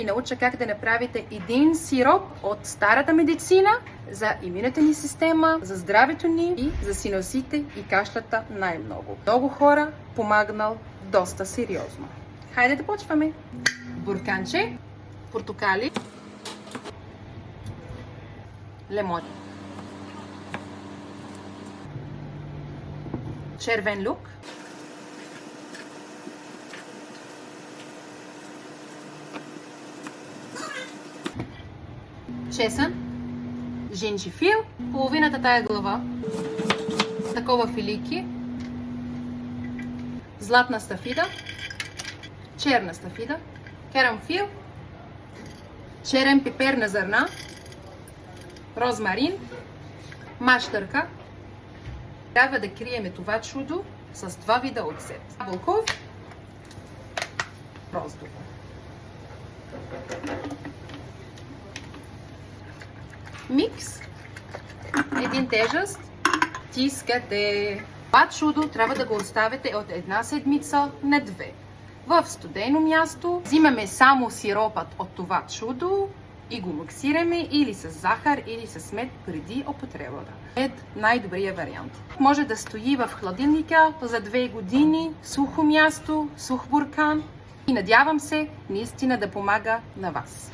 И науча как да направите един сироп от старата медицина за имунната ни система, за здравето ни и за синусите и кашлята най-много. Много хора помагнал доста сериозно. Хайде да почваме. Бурканче, портокали, лимон, червен лук, чесън, жинджифил, половината тая глава, такова филийки, златна стафида, черна стафида, карамфил, черен пипер на зърна, розмарин, мащърка. Трябва да криеме това чудо с два вида оцет. Ябълков, розово. Микс, един тежест, тискате. Това чудо трябва да го оставите от една седмица на две. В студено място взимаме само сиропът от това чудо и го миксираме или с захар, или с мед преди употребата. Мед най-добрият вариант. Може да стои в хладилника за 2 години, сухо място, сух буркан и надявам се наистина да помага на вас.